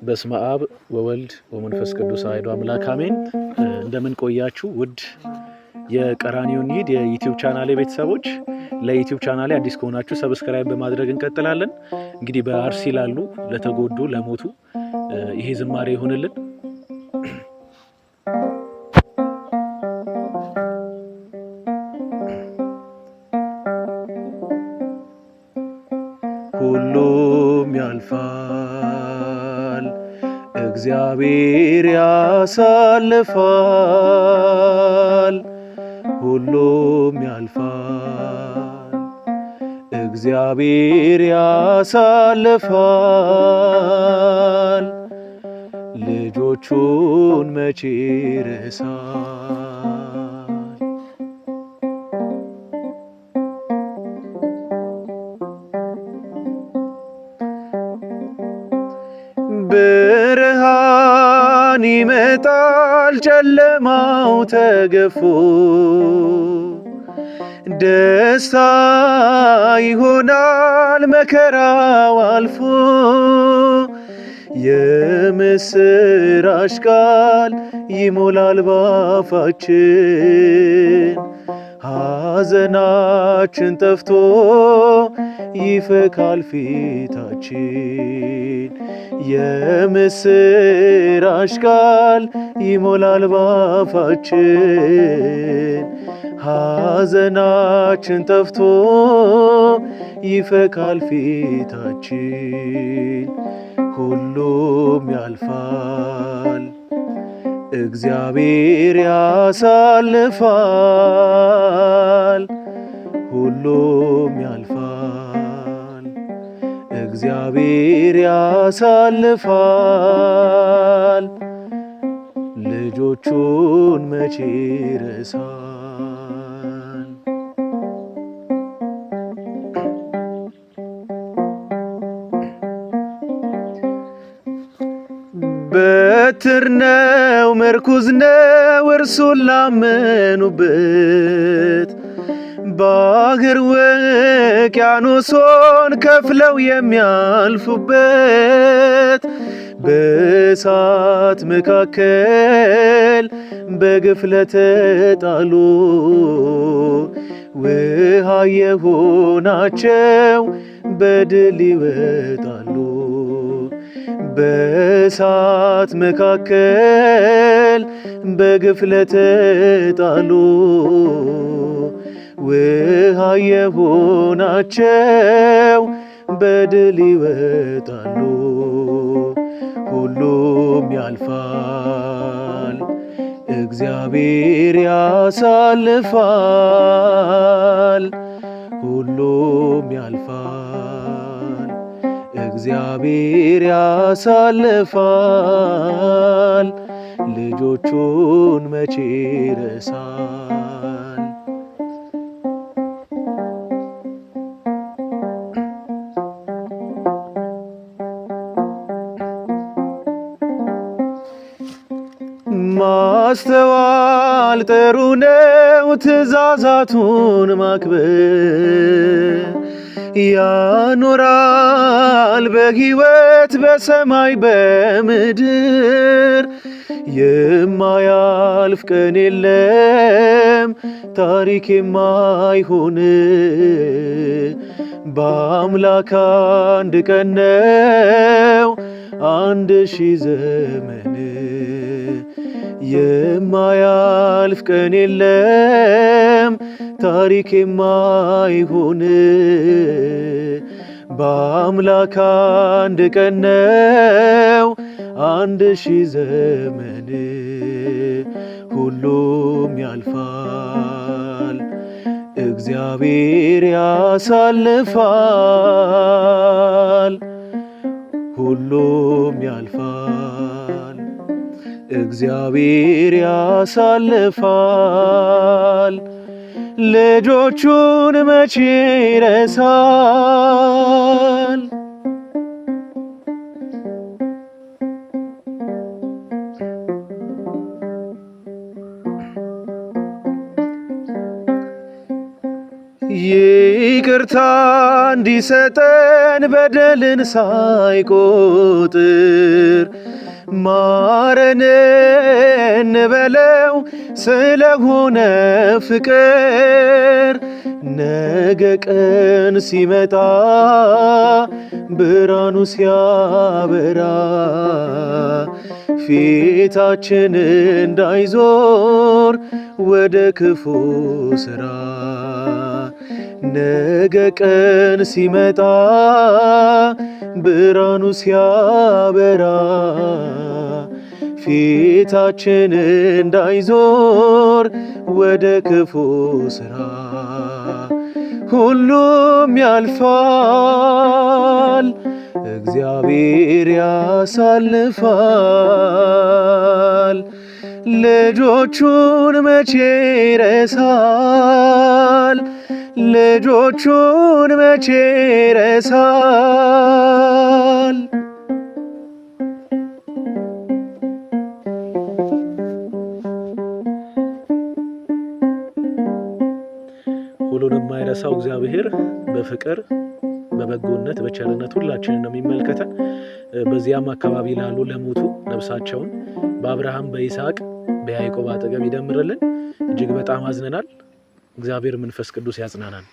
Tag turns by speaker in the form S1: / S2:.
S1: በስመ አብ ወወልድ ወመንፈስ ቅዱስ አሐዱ አምላክ አሜን። እንደምን ቆያችሁ ውድ የቀራኒዮ እንሂድ የዩቲዩብ ቻናሌ ቤተሰቦች። ለዩቲዩብ ቻናሌ አዲስ ከሆናችሁ ሰብስክራይብ በማድረግ እንቀጥላለን። እንግዲህ በአርሲ ላሉ ለተጎዱ ለሞቱ ይሄ ዝማሬ ይሁንልን። ሁሉም ያልፋል እግዚአብሔር ያሳልፋል። ሁሉም ያልፋል እግዚአብሔር ያሳልፋል። ልጆቹን መቼ ረሳል? ብርሃን ይመጣል ጨለማው ተገፎ፣ ደስታ ይሆናል መከራው አልፎ። የምስራች ቃል ይሞላል ባፋችን፣ ሐዘናችን ጠፍቶ ይፈካል ፊታችን። የምስራች ቃል ይሞላል ባፋችን፣ ሐዘናችን ጠፍቶ ይፈካል ፊታችን። ሁሉም ያልፋል እግዚአብሔር ያሳልፋል። ሁሉም ያልፋል እግዚአብሔር ያሳልፋል። ልጆቹን መቼ ረሳል? በትር ነው ምርኩዝ ነው እርሱን ላመኑበት፣ ባህር ውቅያኖሶን ከፍለው የሚያልፉበት። በእሳት መካከል በግፍ ለተጣሉ ውሃ የሆናቸው በድል ይወጣሉ። በእሳት መካከል በግፍ ለተጣሉ ውሃ የሆናቸው በድል ይወጣሉ። ሁሉም ያልፋል እግዚአብሔር ያሳልፋል። ሁሉም ያልፋል እግዚአብሔር ያሳልፋል። ልጆቹን መቼ ረሳል? ማስተዋል ጥሩ ነው ትእዛዛቱን ማክበር፣ ያኖራል በሕይወት በሰማይ በምድር። የማያልፍ ቀን የለም ታሪክ የማይሆን፣ በአምላክ አንድ ቀን ነው 1000 ዘመን። የማያልፍ ቀን የለም ታሪክ የማይሆን፣ በአምላክ አንድ ቀን ነው 1000 ዘመን። ሁሉም ያልፋል እግዚአብሔር ያሳልፋል። ሁሉም ያልፋል እግዚአብሔር ያሳልፋል። ልጆቹን መቼ ረሳል? ይቅርታ እንዲሰጠን በደልን ሳይቆጥር ማረን እንበለው ስለሆነ ፍቅር። ነገ ቀን ሲመጣ ብርሃኑ ሲያበራ ፊታችን እንዳይዞር ወደ ክፉ ስራ። ነገ ቀን ሲመጣ ብርሃኑ ሲያበራ ፊታችን እንዳይዞር ወደ ክፉ ስራ። ሁሉም ያልፋል፣ እግዚአብሔር ያሳልፋል። ልጆቹን መቼ ይረሳል? ልጆቹን መቼ ይረሳል? ሁሉንም የማይረሳው እግዚአብሔር በፍቅር በበጎነት በቸርነት ሁላችንን ነው የሚመለከተን። በዚያም አካባቢ ላሉ ለሞቱ ነፍሳቸውን በአብርሃም በይስሐቅ በያዕቆብ አጠገብ ይደምርልን። እጅግ በጣም አዝነናል። እግዚአብሔር መንፈስ ቅዱስ ያጽናናን።